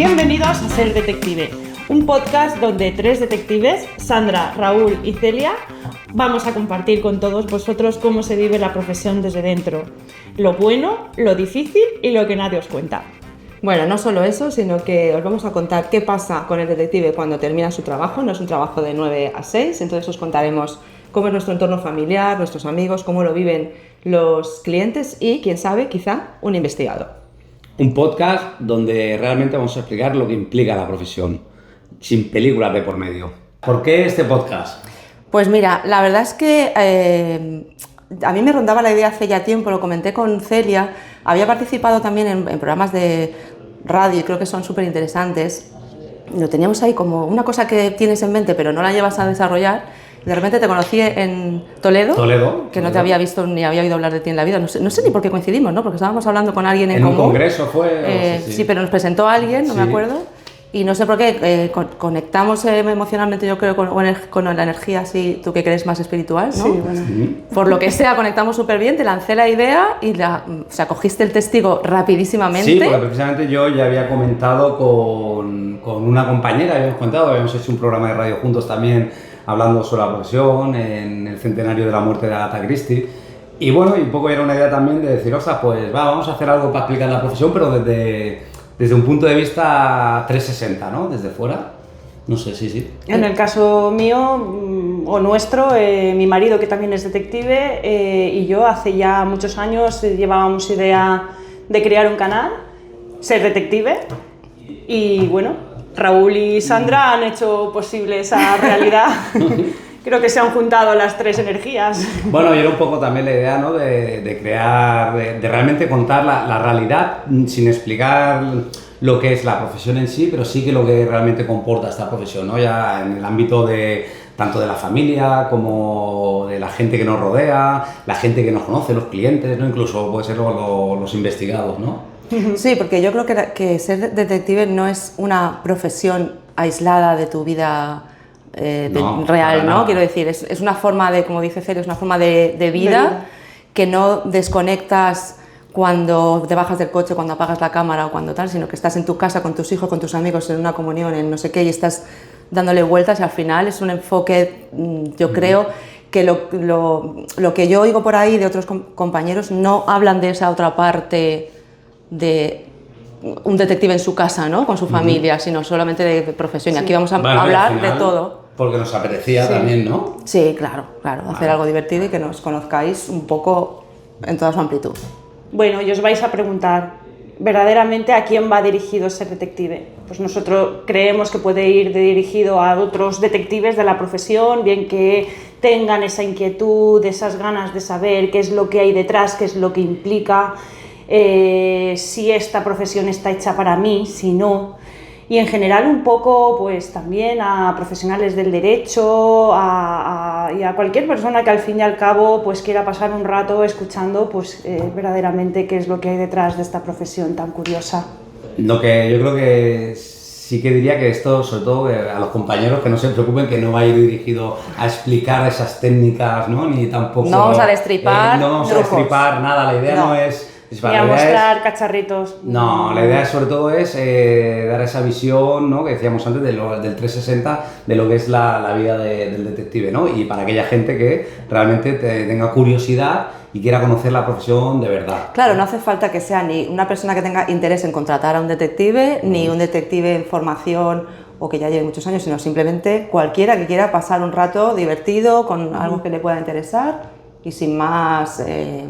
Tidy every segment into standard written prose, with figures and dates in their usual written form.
Bienvenidos a Ser Detective, un podcast donde tres detectives, Sandra, Raúl y Celia, vamos a compartir con todos vosotros cómo se vive la profesión desde dentro, lo bueno, lo difícil y lo que nadie os cuenta. Bueno, no solo eso, sino que os vamos a contar qué pasa con el detective cuando termina su trabajo. No es un trabajo de 9 a 6, entonces os contaremos cómo es nuestro entorno familiar, nuestros amigos, cómo lo viven los clientes y, quién sabe, quizá un investigador. Un podcast donde realmente vamos a explicar lo que implica la profesión, sin películas de por medio. ¿Por qué este podcast? Pues mira, la verdad es que a mí me rondaba la idea hace ya tiempo, lo comenté con Celia, había participado también en programas de radio y creo que son súper interesantes. Lo teníamos ahí como una cosa que tienes en mente pero no la llevas a desarrollar. De repente te conocí en Toledo, que no te había visto ni había oído hablar de ti en la vida. No sé ni por qué coincidimos, ¿no? Porque estábamos hablando con alguien en común. En un congreso fue. Sí, pero nos presentó a alguien, no me acuerdo. Y no sé por qué conectamos emocionalmente, yo creo, con la energía, así, tú que crees más espiritual, ¿no? Sí, bueno. Por lo que sea, conectamos súper bien, te lancé la idea y cogiste el testigo rapidísimamente. Sí, porque precisamente yo ya había comentado con una compañera, habíamos hecho un programa de radio juntos también, hablando sobre la profesión, en el centenario de la muerte de Agatha Christie. Y bueno, y un poco era una idea también de decir, ostras, pues vamos a hacer algo para explicar la profesión, pero desde un punto de vista 360, ¿no? Desde fuera. No sé, sí. En el caso mío, o nuestro, mi marido, que también es detective, y yo hace ya muchos años llevábamos idea de crear un canal, Ser Detective, y bueno, Raúl y Sandra han hecho posible esa realidad. Creo que se han juntado las tres energías. Bueno, y era un poco también la idea, ¿no? de crear, de realmente contar la realidad sin explicar lo que es la profesión en sí, pero sí que lo que realmente comporta esta profesión, ¿no? Ya en el ámbito tanto de la familia como de la gente que nos rodea, la gente que nos conoce, los clientes, ¿no? Incluso puede ser los investigados, ¿no? Sí, porque yo creo que ser detective no es una profesión aislada de tu vida real, ¿no? Quiero decir, es una forma de, como dice Celia, es una forma de vida que no desconectas cuando te bajas del coche, cuando apagas la cámara o cuando tal, sino que estás en tu casa con tus hijos, con tus amigos, en una comunión, en no sé qué, y estás dándole vueltas y al final es un enfoque, yo creo, que lo que yo oigo por ahí de otros compañeros no hablan de esa otra parte de un detective en su casa, ¿no? Con su familia, sino solamente de profesión. Y aquí vamos a hablar final, de todo. Porque nos apetecía también, ¿no? Sí, claro, hacer algo divertido y que nos conozcáis un poco en toda su amplitud. Bueno, y os vais a preguntar, ¿verdaderamente a quién va dirigido Ser Detective? Pues nosotros creemos que puede ir dirigido a otros detectives de la profesión, bien que tengan esa inquietud, esas ganas de saber qué es lo que hay detrás, qué es lo que implica, si esta profesión está hecha para mí, si no, y en general un poco pues también a profesionales del derecho y a cualquier persona que al fin y al cabo pues quiera pasar un rato escuchando pues verdaderamente qué es lo que hay detrás de esta profesión tan curiosa. Lo que yo creo que sí que diría que esto, sobre todo a los compañeros, que no se preocupen, que no va a ir dirigido a explicar esas técnicas, ¿no? Ni tampoco... No vamos a destripar no vamos a destripar nada, la idea no es... Ni a mostrar cacharritos. No, la idea sobre todo es dar esa visión, ¿no? Que decíamos antes del 360 de lo que es la vida del detective, ¿no? Y para aquella gente que realmente tenga curiosidad y quiera conocer la profesión de verdad. Claro, no hace falta que sea ni una persona que tenga interés en contratar a un detective, ni un detective en formación o que ya lleve muchos años, sino simplemente cualquiera que quiera pasar un rato divertido con algo que le pueda interesar. Y sin más...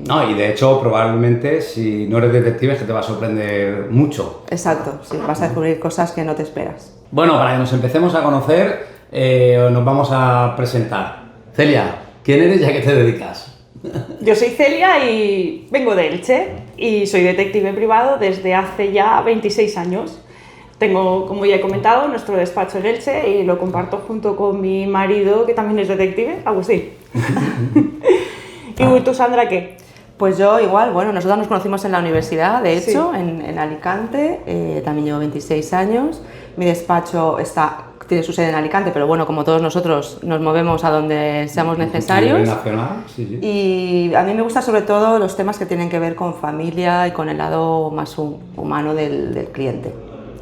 No, y de hecho probablemente si no eres detective es que te va a sorprender mucho. Exacto, sí, vas a descubrir cosas que no te esperas. Bueno, para que nos empecemos a conocer, nos vamos a presentar. Celia, ¿quién eres y a qué te dedicas? Yo soy Celia y vengo de Elche y soy detective privado desde hace ya 26 años. Tengo, como ya he comentado, nuestro despacho en Elche y lo comparto junto con mi marido, que también es detective, Agustín. ¿Y tú, Sandra, qué? Pues yo igual, bueno, nosotros nos conocimos en la universidad, de hecho, sí. en Alicante, también llevo 26 años, mi despacho tiene su sede en Alicante, pero bueno, como todos nosotros nos movemos a donde seamos necesarios. Nacional, sí. Y a mí me gustan sobre todo los temas que tienen que ver con familia y con el lado más humano del cliente.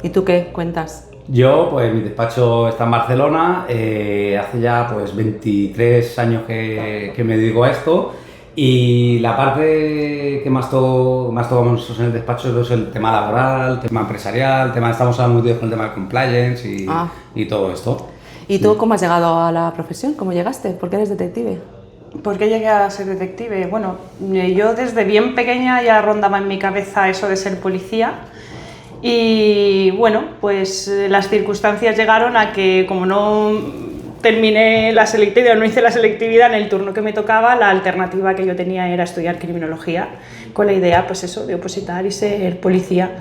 ¿Y tú qué cuentas? Yo, pues mi despacho está en Barcelona, hace ya pues 23 años que me dedico a esto, y la parte que más tocamos nosotros en el despacho es el tema laboral, el tema empresarial, estamos muy metidos con el tema de compliance y todo esto. ¿Y tú cómo has llegado a la profesión? ¿Cómo llegaste? ¿Por qué eres detective? ¿Por qué llegué a ser detective? Bueno, yo desde bien pequeña ya rondaba en mi cabeza eso de ser policía. Y bueno, pues las circunstancias llegaron a que, como no terminé la selectividad, no hice la selectividad en el turno que me tocaba, la alternativa que yo tenía era estudiar criminología, con la idea, pues eso, de opositar y ser policía.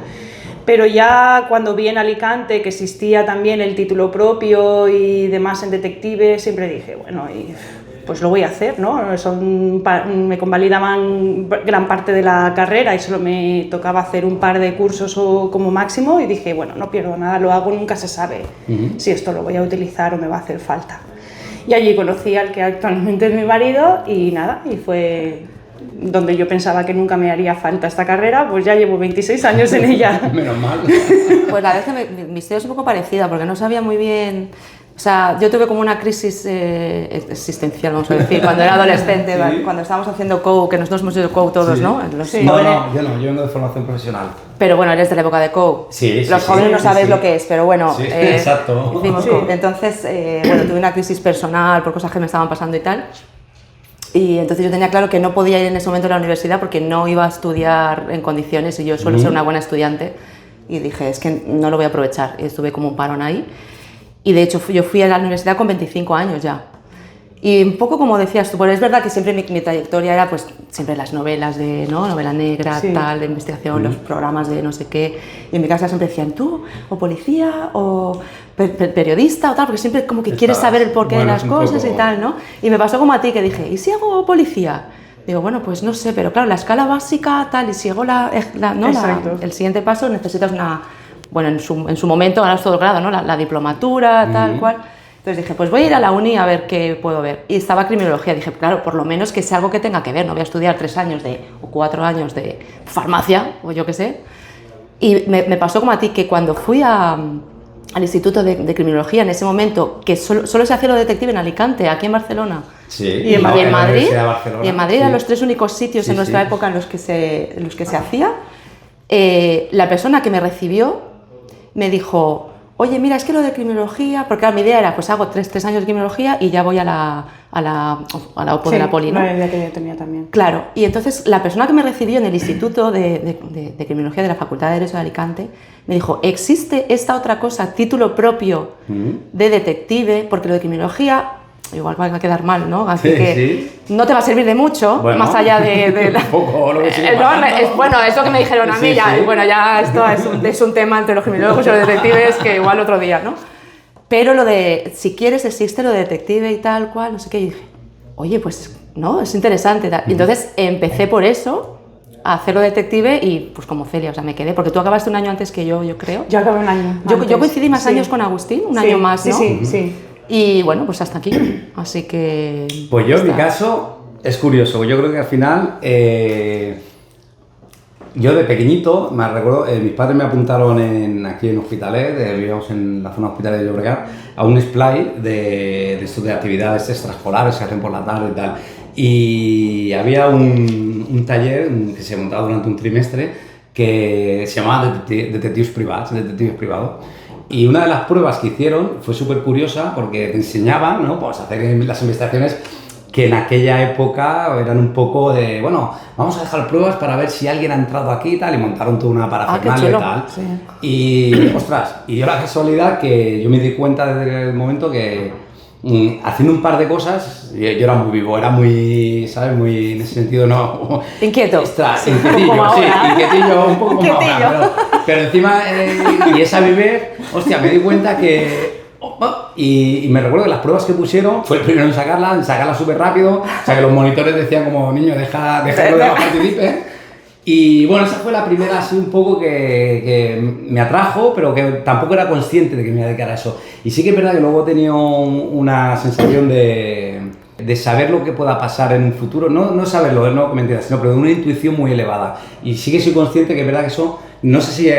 Pero ya cuando vi en Alicante que existía también el título propio y demás en detective, siempre dije, bueno, pues lo voy a hacer, ¿no? Me convalidaban gran parte de la carrera y solo me tocaba hacer un par de cursos como máximo, y dije, bueno, no pierdo nada, lo hago, nunca se sabe si esto lo voy a utilizar o me va a hacer falta. Y allí conocí al que actualmente es mi marido y nada, y fue donde yo pensaba que nunca me haría falta esta carrera, pues ya llevo 26 años en ella. Menos mal. Pues la verdad es que mi historia es un poco parecida, porque no sabía muy bien. O sea, yo tuve como una crisis existencial, vamos a decir, cuando era adolescente, Sí. Cuando estábamos haciendo COU, que nosotros hemos hecho COU todos, Sí. ¿no? Los No, jóvenes. yo vengo de formación profesional. Pero bueno, eres de la época de COU. Sí, Los jóvenes no sabéis lo que es, pero bueno. Sí, exacto. Hicimos Sí. COU. Entonces, bueno, tuve una crisis personal por cosas que me estaban pasando y tal. Y entonces yo tenía claro que no podía ir en ese momento a la universidad porque no iba a estudiar en condiciones y yo suelo ser una buena estudiante. Y dije, es que no lo voy a aprovechar. Y estuve como un parón ahí. Y de hecho yo fui a la universidad con 25 años ya. Y un poco como decías tú, pero es verdad que siempre mi trayectoria era pues siempre las novelas de, ¿no? Novela negra, Sí. tal, de investigación, los programas de no sé qué. Y en mi casa siempre decían, tú, o policía, o periodista, o tal, porque siempre como que quieres saber el porqué de las cosas y tal, ¿no? Y me pasó como a ti, que dije, ¿y si hago policía? Digo, bueno, pues no sé, pero claro, la escala básica, tal, y si hago el siguiente paso necesitas una... Bueno, en su momento ganas todo grado, ¿no? La diplomatura, tal cual. Entonces dije, pues voy a ir a la uni a ver qué puedo ver. Y estaba criminología. Dije, claro, por lo menos que sea algo que tenga que ver. No voy a estudiar 3 años o 4 años de farmacia, o yo qué sé. Y me pasó como a ti, que cuando fui al Instituto de Criminología, en ese momento, que solo se hacía lo detective en Alicante, aquí en Barcelona. Sí, Y en Madrid. Y en Madrid sí. eran los 3 únicos sitios en nuestra época en los que se hacía. La persona que me recibió me dijo, oye, mira, es que lo de criminología, porque claro, mi idea era, pues hago 3 años de criminología y ya voy a la OPO de la Poli, ¿no? La idea que yo tenía también. Claro, y entonces la persona que me recibió en el Instituto de Criminología de la Facultad de Derecho de Alicante me dijo, existe esta otra cosa, título propio de detective, porque lo de criminología igual va a quedar mal, ¿no? Así que no te va a servir de mucho, bueno, más allá de un poco lo que sigue bueno, eso que me dijeron a mí, ya, bueno, ya esto es un tema entre los criminólogos y los detectives que igual otro día, ¿no? Pero lo de, si quieres, existe lo de detective y tal cual, no sé qué, y dije, oye, pues, no, es interesante. Y entonces empecé por eso, a hacerlo detective y pues como Celia, o sea, me quedé, porque tú acabaste un año antes que yo creo. Yo acabé un año Yo coincidí más años con Agustín, un año más, ¿no? Sí. Y bueno, pues hasta aquí, así que... Pues yo en mi caso es curioso, yo creo que al final, yo de pequeñito, me recuerdo, mis padres me apuntaron aquí en Hospitalet, vivíamos en la zona Hospitalet de Llobregat, a un splay de esto de actividades extraescolares que hacen por la tarde y tal. Y había un taller que se montaba durante un trimestre que se llamaba Detectives Privados. Y una de las pruebas que hicieron fue súper curiosa porque te enseñaban, ¿no? Pues hacer las investigaciones que en aquella época eran un poco de, bueno, vamos a dejar pruebas para ver si alguien ha entrado aquí y tal, y montaron toda una parafernalia y tal. Sí. Y, ostras, y yo la casualidad que yo me di cuenta desde el momento que haciendo un par de cosas, yo era muy vivo, era muy, ¿sabes? Muy, en ese sentido, no... Inquieto. Inquietillo, un poco como ahora, pero encima, y esa viver, hostia, me di cuenta que... Y me recuerdo que las pruebas que pusieron fue el primero en sacarla súper rápido, o sea que los monitores decían como, niño, deja que los demás participen. Y bueno, esa fue la primera así un poco que me atrajo, pero que tampoco era consciente de que me iba a dedicar a eso. Y sí que es verdad que luego he tenido una sensación de saber lo que pueda pasar en un futuro, no saberlo, no mentiras, sino pero de una intuición muy elevada. Y sí que soy consciente que es verdad que eso, no sé si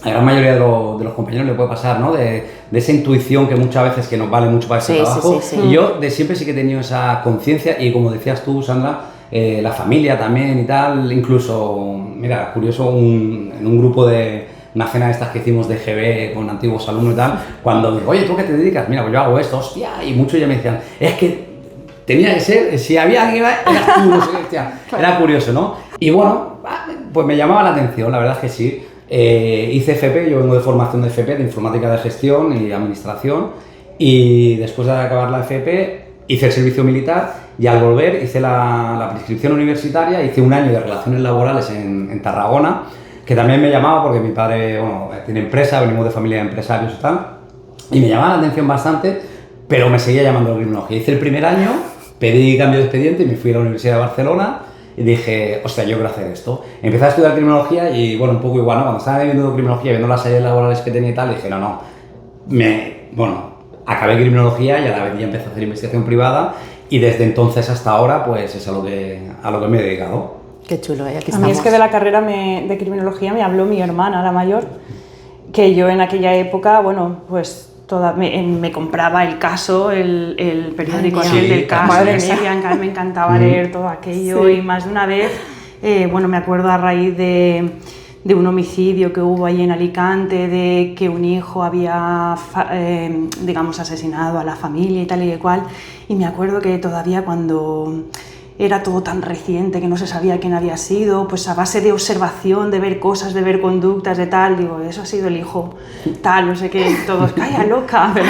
a la gran mayoría de los compañeros le puede pasar, ¿no? De esa intuición que muchas veces que nos vale mucho para este trabajo. Y yo de siempre sí que he tenido esa conciencia y como decías tú, Sandra, la familia también y tal, incluso, mira, curioso, en un grupo de una cena de estas que hicimos de GB con antiguos alumnos y tal, cuando digo, oye, ¿tú qué te dedicas? Mira, pues yo hago esto, hostia, y muchos ya me decían, es que tenía que ser, si había alguien, eras tú, no sé qué, hostia. Era curioso, ¿no? Y bueno, pues me llamaba la atención, la verdad es que sí. Hice FP, yo vengo de formación de FP, de Informática de Gestión y Administración, y después de acabar la FP hice el servicio militar y al volver hice la prescripción universitaria, hice un año de Relaciones Laborales en Tarragona, que también me llamaba porque mi padre, bueno, tiene empresa, venimos de familia de empresarios y tal, y me llamaba la atención bastante, pero me seguía llamando criminología. Hice el primer año, pedí cambio de expediente y me fui a la Universidad de Barcelona. Y dije, hostia, yo quiero hacer esto. Empecé a estudiar criminología y, bueno, un poco igual, ¿no? Cuando estaba viendo criminología, viendo las áreas laborales que tenía y tal, dije, acabé criminología y a la vez ya empecé a hacer investigación privada y desde entonces hasta ahora, pues es a lo que me he dedicado. Qué chulo, aquí estamos. A mí es que de la carrera de criminología me habló mi hermana, la mayor, que yo en aquella época, bueno, pues me compraba el caso, el periódico aquel del caso, madre mía, me encantaba leer todo aquello y más de una vez, bueno, me acuerdo a raíz de un homicidio que hubo ahí en Alicante, de que un hijo había, digamos, asesinado a la familia y tal y cual, y me acuerdo que todavía cuando era todo tan reciente que no se sabía quién había sido, pues a base de observación, de ver cosas, de ver conductas, de tal, digo, eso ha sido el hijo, tal, no sé qué, todos, calla loca, pero...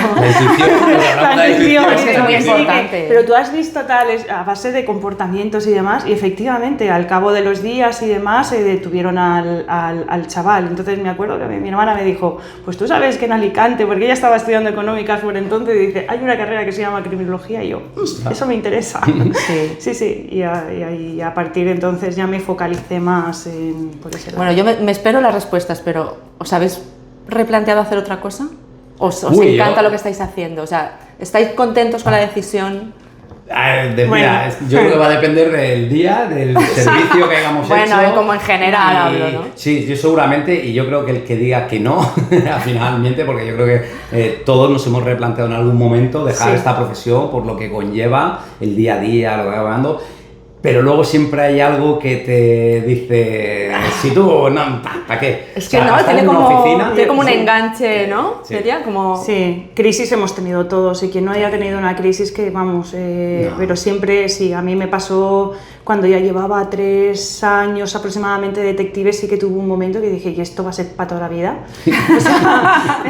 La intuición, es muy importante. Pero tú has visto tal, a base de comportamientos y demás, y efectivamente, al cabo de los días y demás, detuvieron al chaval. Entonces me acuerdo que mi hermana me dijo, pues tú sabes que en Alicante, porque ella estaba estudiando económicas por entonces, y dice, hay una carrera que se llama criminología, y yo, eso me interesa. Sí. Y a partir de entonces ya me focalicé más por ese lado. Bueno, yo me espero las respuestas, pero ¿os habéis replanteado hacer otra cosa? ¿Os encanta lo que estáis haciendo? O sea, ¿estáis contentos con la decisión? Mira, yo creo que va a depender del día, del servicio que hayamos hecho. Bueno, como en general hablo, ¿no? Sí, yo seguramente, y yo creo que el que diga que no, finalmente, porque yo creo que todos nos hemos replanteado en algún momento dejar esta profesión por lo que conlleva el día a día, lo que va hablando. Pero luego siempre hay algo que te dice, si tú, no, ¿para qué? Es que no, tiene como un enganche, ¿no? Sí. Sería como... Sí, crisis hemos tenido todos y quien no haya tenido una crisis que vamos, no. Pero siempre sí, a mí me pasó cuando ya llevaba 3 años aproximadamente de detective, sí que tuve un momento que dije, ¿y esto va a ser para toda la vida? O sea,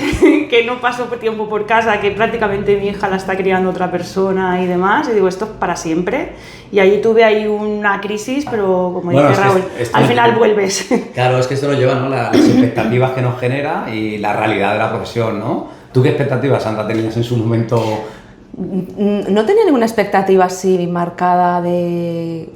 que no paso tiempo por casa, que prácticamente mi hija la está criando otra persona y demás, y digo, esto es para siempre. Y ahí tuve ahí una crisis, pero como dice Raúl, al final vuelves. Claro, es que esto nos lleva, ¿no? Las expectativas que nos genera y la realidad de la profesión, ¿no? ¿Tú qué expectativas, Sandra, tenías en su momento? No tenía ninguna expectativa así marcada de...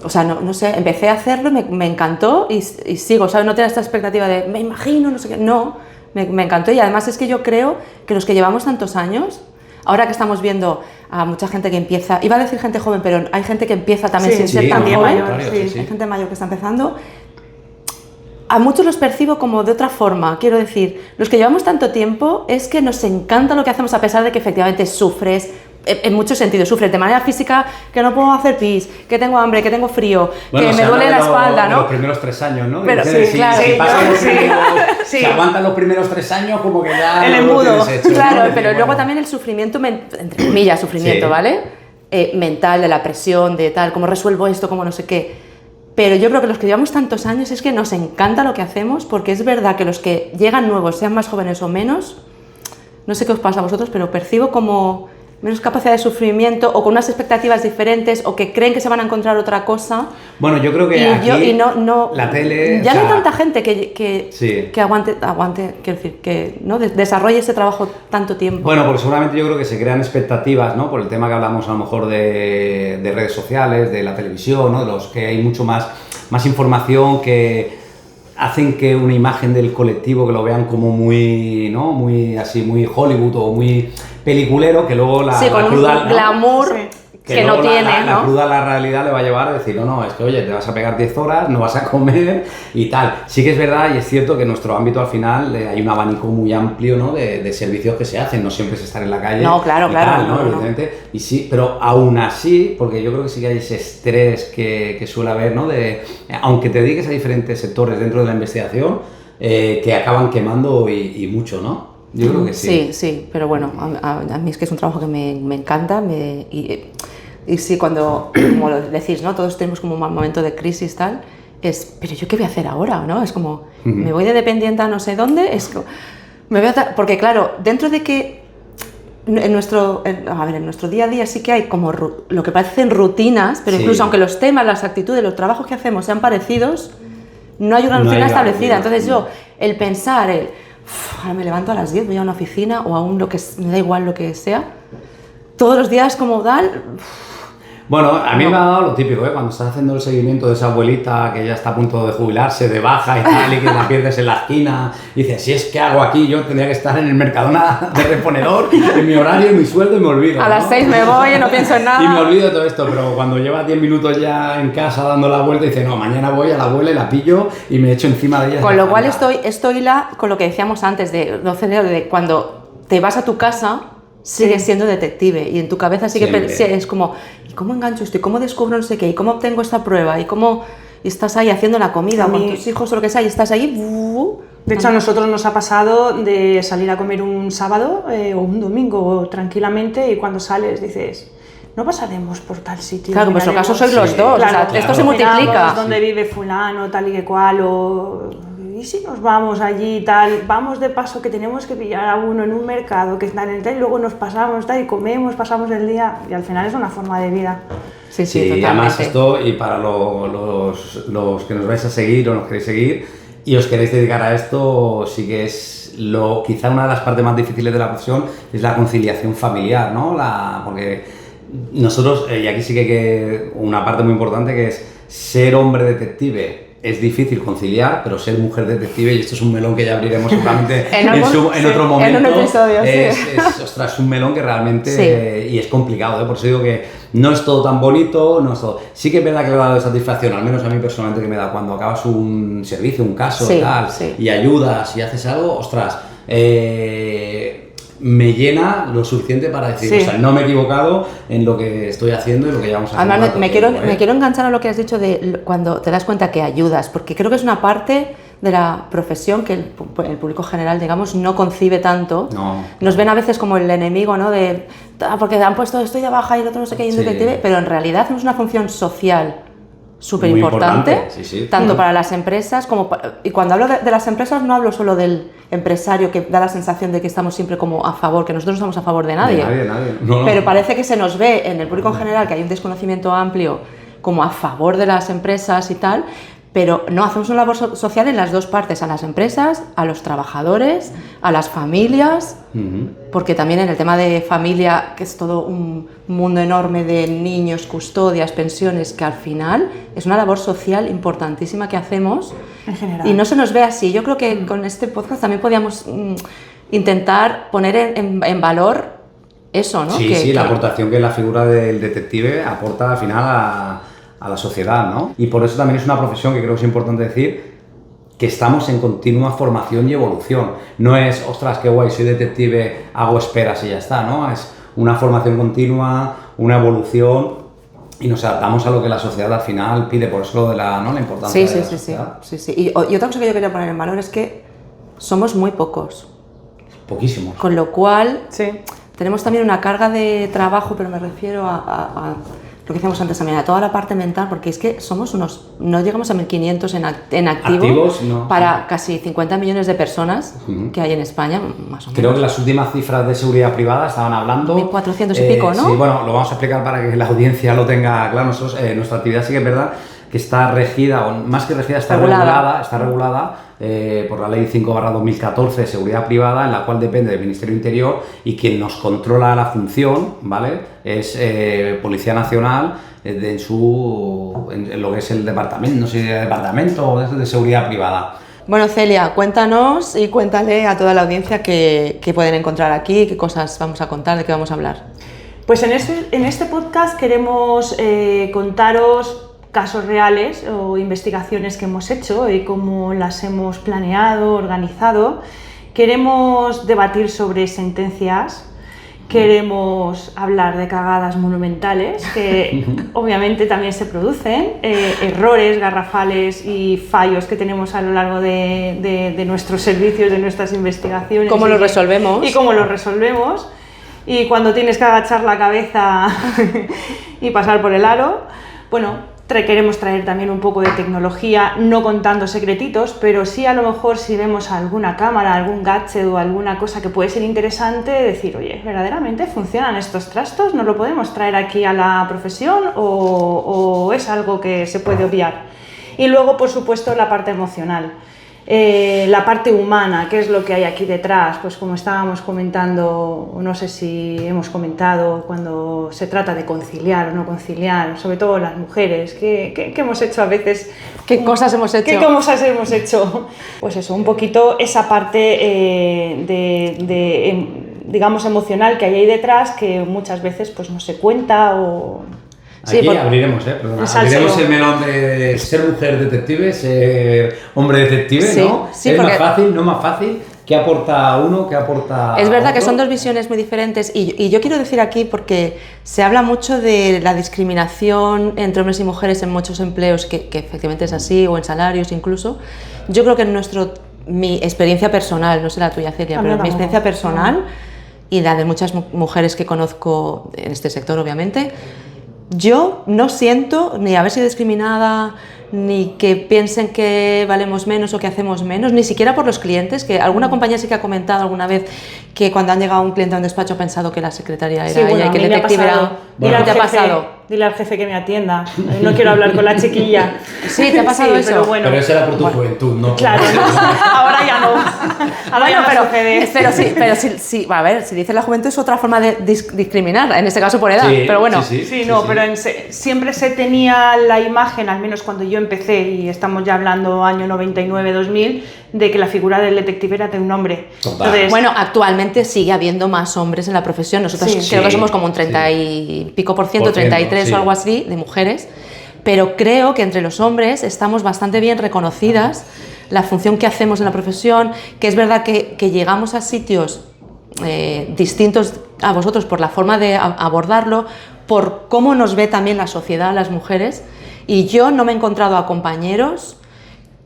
O sea, no sé, empecé a hacerlo, me encantó y sigo, ¿sabes? No tenía esta expectativa de, me imagino, no sé qué, no, me encantó y además es que yo creo que los que llevamos tantos años, ahora que estamos viendo a mucha gente que empieza, iba a decir gente joven, pero hay gente que empieza también sin ser tan joven, hay gente mayor que está empezando, a muchos los percibo como de otra forma, quiero decir, los que llevamos tanto tiempo es que nos encanta lo que hacemos a pesar de que efectivamente sufres, en muchos sentidos, sufres de manera física, que no puedo hacer pis, que tengo hambre, que tengo frío, bueno, que me duele la espalda, ¿no? Los primeros 3 años, ¿no? Pero, sí, claro. Si aguantan los primeros 3 años, como que ya el embudo. Lo tienes hecho, claro, ¿no? pero luego también el sufrimiento, entre comillas, sufrimiento, ¿vale? Mental, de la presión, de tal, cómo resuelvo esto, cómo no sé qué. Pero yo creo que los que llevamos tantos años es que nos encanta lo que hacemos, porque es verdad que los que llegan nuevos, sean más jóvenes o menos, no sé qué os pasa a vosotros, pero percibo como menos capacidad de sufrimiento o con unas expectativas diferentes o que creen que se van a encontrar otra cosa. Bueno, yo creo que aquí la tele... Ya no hay tanta gente que aguante, quiero decir, que ¿no? desarrolle ese trabajo tanto tiempo. Bueno, porque seguramente yo creo que se crean expectativas, ¿no? Por el tema que hablamos a lo mejor de redes sociales, de la televisión, ¿no? De los que hay mucho más información que hacen que una imagen del colectivo que lo vean como muy, ¿no? Muy así, muy Hollywood o muy peliculero, que luego con un glamour que no tiene, la cruda la realidad le va a llevar a decir, no, es que oye, te vas a pegar 10 horas, no vas a comer y tal. Sí que es verdad y es cierto que en nuestro ámbito al final hay un abanico muy amplio, ¿no? de servicios que se hacen, no siempre es estar en la calle. No, claro, tal, ¿no? Evidentemente. Y sí, pero aún así, porque yo creo que sí que hay ese estrés que suele haber, ¿no? Aunque te dediques a diferentes sectores dentro de la investigación, que acaban quemando y mucho, ¿no? Yo creo que sí. Sí, pero bueno, a mí es que es un trabajo que me encanta y sí, cuando, como lo decís, ¿no? Todos tenemos como un momento de crisis tal, pero ¿yo qué voy a hacer ahora? ¿No? Es como, me voy de dependiente a no sé dónde, porque claro, dentro de que en nuestro día a día sí que hay como lo que parecen rutinas, pero incluso aunque los temas, las actitudes, los trabajos que hacemos sean parecidos, no hay una rutina establecida. Entonces el pensar, ahora me levanto a las 10, voy a una oficina o a me da igual lo que sea, todos los días como tal. Bueno, a mí me ha dado lo típico, cuando estás haciendo el seguimiento de esa abuelita que ya está a punto de jubilarse, de baja y tal, y que la pierdes en la esquina, y dices, si es que hago aquí, yo tendría que estar en el Mercadona de reponedor, en mi horario, en mi sueldo, y me olvido. A las 6 me voy, no pienso en nada. Y me olvido de todo esto, pero cuando llevas 10 minutos ya en casa dando la vuelta, dices, no, mañana voy a la abuela y la pillo y me echo encima de ella. Con lo cual estoy con lo que decíamos antes, de cuando te vas a tu casa, sigues siendo detective y en tu cabeza es como, ¿y cómo engancho esto? ¿Y cómo descubro no sé qué? ¿Y cómo obtengo esta prueba? ¿Y cómo estás ahí haciendo la comida con tus hijos o lo que sea? Y estás ahí. De hecho, a nosotros nos ha pasado de salir a comer un sábado o un domingo tranquilamente y cuando sales dices, no pasaremos por tal sitio. Claro, en vuestro caso sois los dos, claro, o sea, esto se multiplica. Dónde vive fulano, tal y que cual, y si nos vamos allí y tal, vamos de paso que tenemos que pillar a uno en un mercado que está en el tal y luego nos pasamos tal y comemos, pasamos el día y al final es una forma de vida. Sí, totalmente. Y además esto, y para los que nos vais a seguir o nos queréis seguir y os queréis dedicar a esto, sí que es quizá una de las partes más difíciles de la profesión es la conciliación familiar, ¿no? Porque nosotros, y aquí sí que una parte muy importante que es ser hombre detective. Es difícil conciliar, pero ser mujer detective, y esto es un melón que ya abriremos seguramente en otro momento, en un episodio, es un melón que realmente, y es complicado, por eso digo que no es todo tan bonito, no es todo. Sí que es verdad que le ha dado satisfacción, al menos a mí personalmente, que me da cuando acabas un servicio, un caso y ayudas y haces algo, ostras, me llena lo suficiente para decir, o sea, no me he equivocado en lo que estoy haciendo y lo que llevamos haciendo. Además, me quiero enganchar a lo que has dicho de cuando te das cuenta que ayudas, porque creo que es una parte de la profesión que el público general, digamos, no concibe tanto. No. Nos ven a veces como el enemigo, ¿no? Porque han puesto estoy de baja y el otro no sé qué, y un detective, pero en realidad hacemos una función social súper importante, tanto para las empresas como y cuando hablo de las empresas no hablo solo del empresario que da la sensación de que estamos siempre como a favor, que nosotros no estamos a favor de nadie. De nadie. No. Pero parece que se nos ve en el público en general que hay un desconocimiento amplio como a favor de las empresas y tal, pero no, hacemos una labor social en las dos partes, a las empresas, a los trabajadores, a las familias, porque también en el tema de familia, que es todo un mundo enorme de niños, custodias, pensiones, que al final es una labor social importantísima que hacemos en general. Y no se nos ve así. Yo creo que con este podcast también podíamos intentar poner en valor eso, ¿no? La aportación que la figura del detective aporta al final a la sociedad, ¿no? Y por eso también es una profesión que creo que es importante decir que estamos en continua formación y evolución. No es, ostras, qué guay, soy detective, hago esperas y ya está, ¿no? Es una formación continua, una evolución y nos adaptamos a lo que la sociedad al final pide, por eso la importancia de la sociedad. Sí. Y otra cosa que yo quería poner en valor es que somos muy pocos. Poquísimos. Con lo cual, tenemos también una carga de trabajo, pero me refiero a lo que decíamos antes también, a toda la parte mental, porque es que no llegamos a 1.500 en activos para casi 50 millones de personas que hay en España, más o menos. Creo que las últimas cifras de seguridad privada estaban hablando... 1.400 y pico, ¿no? Sí, bueno, lo vamos a explicar para que la audiencia lo tenga claro. Nosotros, nuestra actividad sí que es verdad que está regida, o más que regida, está regulada por la Ley 5/2014 de Seguridad Privada, en la cual depende del Ministerio del Interior, y quien nos controla la función, ¿vale?, es Policía Nacional en lo que es el departamento, no sé si es el departamento o de Seguridad Privada. Bueno, Celia, cuéntanos y cuéntale a toda la audiencia qué pueden encontrar aquí, qué cosas vamos a contar, de qué vamos a hablar. Pues en este podcast queremos contaros casos reales o investigaciones que hemos hecho y cómo las hemos planeado, organizado. Queremos debatir sobre sentencias, queremos hablar de cagadas monumentales que obviamente también se producen, errores garrafales y fallos que tenemos a lo largo de nuestros servicios, de nuestras investigaciones. ¿Cómo los resolvemos? Y cómo los resolvemos. Y cuando tienes que agachar la cabeza y pasar por el aro. Bueno, queremos traer también un poco de tecnología, no contando secretitos, pero sí a lo mejor si vemos alguna cámara, algún gadget o alguna cosa que puede ser interesante, decir, oye, ¿verdaderamente funcionan estos trastos? ¿Nos lo podemos traer aquí a la profesión o es algo que se puede obviar? Y luego, por supuesto, la parte emocional. La parte humana, ¿qué es lo que hay aquí detrás? Pues como estábamos comentando, no sé si hemos comentado, cuando se trata de conciliar o no conciliar, sobre todo las mujeres, ¿qué hemos hecho a veces? ¿Qué cosas hemos hecho? ¿Qué cosas hemos hecho? Pues eso, un poquito esa parte digamos, emocional que hay ahí detrás, que muchas veces pues no se cuenta o... Aquí abriremos, abriremos el melón de ser mujer detective, ser hombre detective, sí, ¿no? Sí, ¿es más fácil, no más fácil? ¿Qué aporta uno? ¿Qué aporta Es verdad otro? Que son dos visiones muy diferentes y yo quiero decir aquí, porque se habla mucho de la discriminación entre hombres y mujeres en muchos empleos, que efectivamente es así, o en salarios incluso. Yo creo que mi experiencia personal, no sé la tuya, Celia, pero mi experiencia personal y la de muchas mujeres que conozco en este sector, obviamente, yo no siento ni haber sido discriminada, ni que piensen que valemos menos o que hacemos menos, ni siquiera por los clientes, que alguna compañía sí que ha comentado alguna vez que cuando han llegado un cliente a un despacho ha pensado que la secretaria era ella y que el detective era... Bueno, ¿te ha pasado? Dile al jefe que me atienda, no quiero hablar con la chiquilla. Sí, ¿te ha pasado eso? Pero, bueno, pero eso era por tu juventud, ¿no? Claro, ahora ya no. Ahora ya no sucede. Pero sí, a ver, si dices la juventud es otra forma de discriminar, en este caso por edad, sí, pero bueno. Pero siempre se tenía la imagen, al menos cuando yo empecé, y estamos ya hablando año 99-2000, de que la figura del detective era de un hombre. Entonces, bueno, actualmente sigue habiendo más hombres en la profesión, nosotros creo que somos como un 30 y pico por ciento, 33 o algo así, de mujeres, pero creo que entre los hombres estamos bastante bien reconocidas la función que hacemos en la profesión, que es verdad que llegamos a sitios distintos a vosotros por la forma de abordarlo, por cómo nos ve también la sociedad, las mujeres, y yo no me he encontrado a compañeros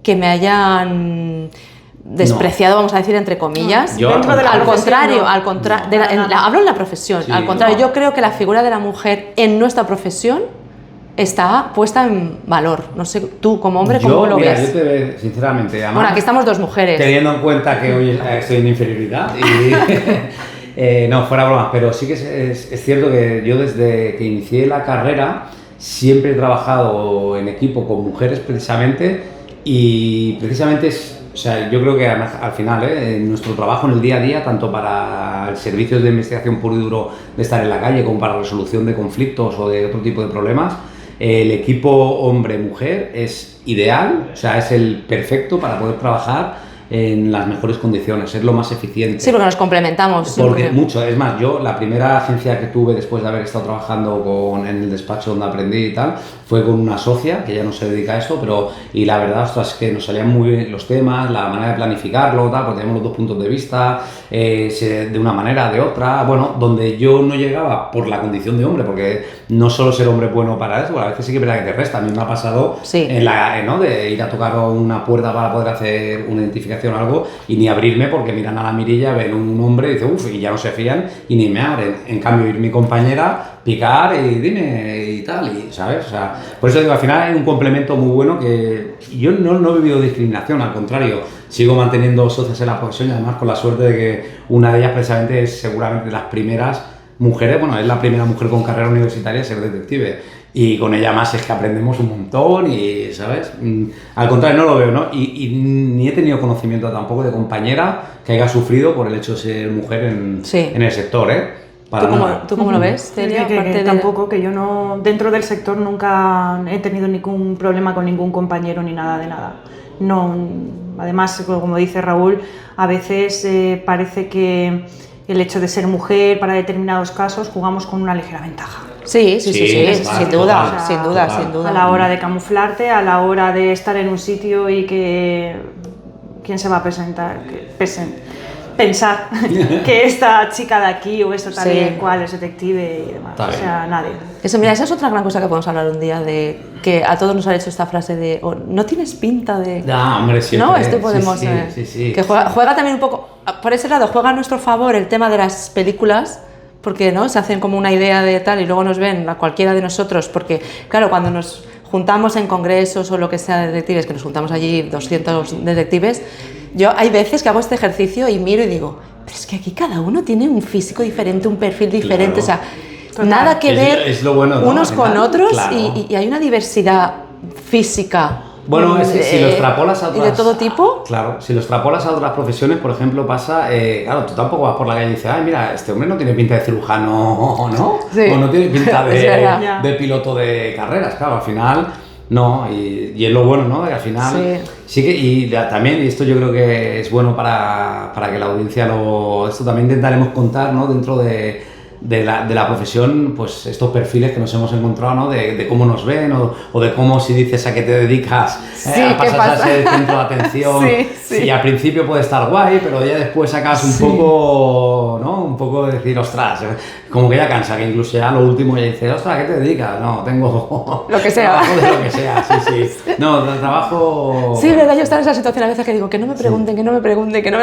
que me hayan despreciado, vamos a decir, entre comillas. Dentro de la al contrario, hablo en la profesión, al contrario, yo creo que la figura de la mujer en nuestra profesión está puesta en valor. No sé, tú como hombre, ¿cómo lo ves? Yo te veo, sinceramente, además, bueno, aquí estamos dos mujeres. Teniendo en cuenta que hoy estoy en inferioridad y no, fuera bromas, pero sí que es cierto que yo desde que inicié la carrera siempre he trabajado en equipo con mujeres precisamente, y precisamente o sea, yo creo que al final, en nuestro trabajo en el día a día, tanto para el servicio de investigación puro y duro de estar en la calle, como para la resolución de conflictos o de otro tipo de problemas, el equipo hombre-mujer es ideal, o sea, es el perfecto para poder trabajar en las mejores condiciones, es lo más eficiente. Sí, porque nos complementamos. Porque mucho, es más, yo la primera agencia que tuve después de haber estado trabajando en el despacho donde aprendí y tal, fue con una socia que ya no se dedica a esto, y la verdad, ostras, es que nos salían muy bien los temas, la manera de planificarlo, tal, porque tenemos los dos puntos de vista, de una manera, de otra, bueno, donde yo no llegaba por la condición de hombre, porque no solo ser hombre es bueno para eso, a veces sí que es verdad que te resta. A mí me ha pasado ¿no? de ir a tocar una puerta para poder hacer una identificación o algo y ni abrirme porque miran a la mirilla, ven un hombre y dicen uff, y ya no se fían y ni me abren. En cambio, ir mi compañera, picar y dime y tal, y ¿sabes? O sea, por eso digo, al final hay un complemento muy bueno que yo no he vivido discriminación, al contrario, sigo manteniendo socios en la profesión y además con la suerte de que una de ellas precisamente es seguramente de las primeras mujeres, bueno, es la primera mujer con carrera universitaria a ser detective. Y con ella más es que aprendemos un montón y, ¿sabes? Al contrario, no lo veo, ¿no? Y ni he tenido conocimiento tampoco de compañera que haya sufrido por el hecho de ser mujer en el sector, ¿eh? ¿Tú cómo lo ves, Celia? Tampoco, que yo no, dentro del sector nunca he tenido ningún problema con ningún compañero ni nada de nada. No, además, como dice Raúl, a veces parece que el hecho de ser mujer para determinados casos jugamos con una ligera ventaja. Sí, sin duda, O sea, sin duda. A la hora de camuflarte, a la hora de estar en un sitio y que... ¿Quién se va a presentar? Pensar que esta chica de aquí o esto tal y cual es detective y demás. O sea, nadie. Eso, mira, esa es otra gran cosa que podemos hablar un día, de que a todos nos han hecho esta frase de no tienes pinta de... Ya, hombre, siempre. No, esto podemos... Sí. Que juega también un poco... Por ese lado, juega a nuestro favor el tema de las películas, porque ¿no? Se hacen como una idea de tal y luego nos ven a cualquiera de nosotros, porque claro, cuando nos juntamos en congresos o lo que sea de detectives, que nos juntamos allí 200 detectives, yo hay veces que hago este ejercicio y miro y digo, pero es que aquí cada uno tiene un físico diferente, un perfil diferente, o sea, nada que ver es lo bueno, ¿no? unos con otros, claro. y hay una diversidad física. Bueno, si lo extrapolas a otras... ¿Y de todo tipo? Claro, si lo extrapolas a otras profesiones, por ejemplo, pasa... claro, tú tampoco vas por la calle y dices, ay, mira, este hombre no tiene pinta de cirujano, ¿no? Sí. O no tiene pinta Es de piloto de carreras, claro, al final... No, y es lo bueno, ¿no? Que al final sí que, y también, y esto yo creo que es bueno para que la audiencia esto también intentaremos contar, ¿no? Dentro de la profesión, pues estos perfiles que nos hemos encontrado, ¿no? De cómo nos ven o de cómo si dices a qué te dedicas, pasas a ser el centro de atención. Y al principio puede estar guay, pero ya después sacas un poco, ¿no? Un poco de decir, ostras, como que ya cansa, que incluso ya lo último ya dices, ostras, ¿a qué te dedicas? No, tengo lo que sea. Trabajo de lo que sea, sí. No, trabajo... Sí, verdad, yo estaba en esa situación a veces que digo, que no me pregunten, que no me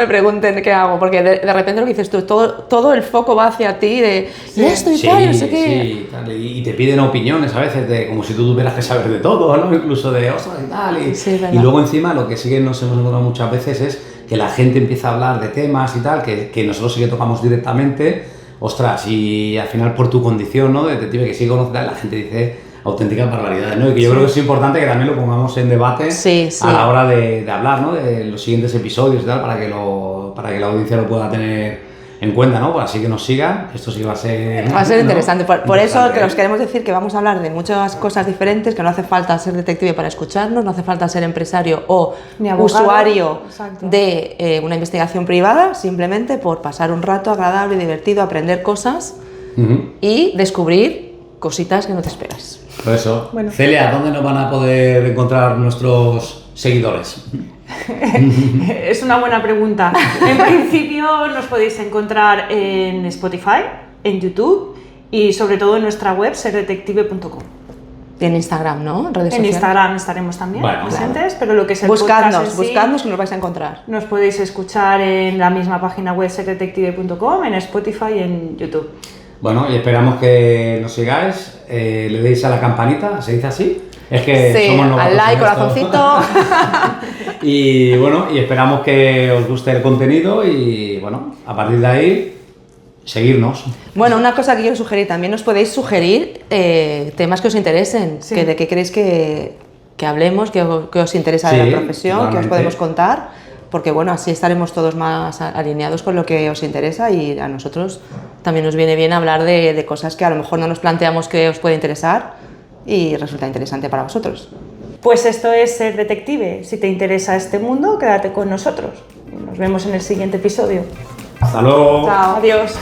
pregunten qué hago, porque de repente lo que dices tú, todo el foco va hacia ti de, y esto y tal, no sé qué. Sí, tal, y te piden opiniones a veces, de como si tú tuvieras que saber de todo, ¿no? Incluso de, ostras, y tal. Y luego encima lo que sí que nos hemos encontrado muchas veces es que la gente empieza a hablar de temas y tal, que nosotros sí que tocamos directamente, ostras, y al final por tu condición, ¿no? De detective que sí conoce, la gente dice auténticas barbaridades, ¿no? Y que yo creo que es importante que también lo pongamos en debate a la hora de hablar, ¿no? De los siguientes episodios y tal, para que la audiencia lo pueda tener en cuenta, ¿no? Pues así que nos sigan, esto sí va a ser... Va a ser interesante, por eso que os queremos decir que vamos a hablar de muchas cosas diferentes, que no hace falta ser detective para escucharnos, no hace falta ser empresario o usuario de una investigación privada, simplemente por pasar un rato agradable, divertido, aprender cosas y descubrir cositas que no te esperas. Por eso, bueno. Celia, ¿dónde nos van a poder encontrar nuestros seguidores? Es una buena pregunta. En principio nos podéis encontrar en Spotify, en YouTube y sobre todo en nuestra web serdetective.com. Y en Instagram, ¿no? En redes sociales. En Instagram estaremos también presentes, pero lo que es el buscadnos que nos vais a encontrar. Nos podéis escuchar en la misma página web serdetective.com, en Spotify y en YouTube. Bueno, y esperamos que nos sigáis, le deis a la campanita, ¿se dice así? Es que somos novatos al like, corazoncito. Y bueno, y esperamos que os guste el contenido y bueno, a partir de ahí, seguirnos. Bueno, una cosa que quiero sugerir, también nos podéis sugerir temas que os interesen, que de qué queréis que hablemos, que os interesa de la profesión, totalmente. Que os podemos contar, porque bueno, así estaremos todos más alineados con lo que os interesa y a nosotros también nos viene bien hablar de cosas que a lo mejor no nos planteamos que os puede interesar y resulta interesante para vosotros. Pues esto es Ser Detective. Si te interesa este mundo, quédate con nosotros. Nos vemos en el siguiente episodio. Hasta luego. Chao. Adiós.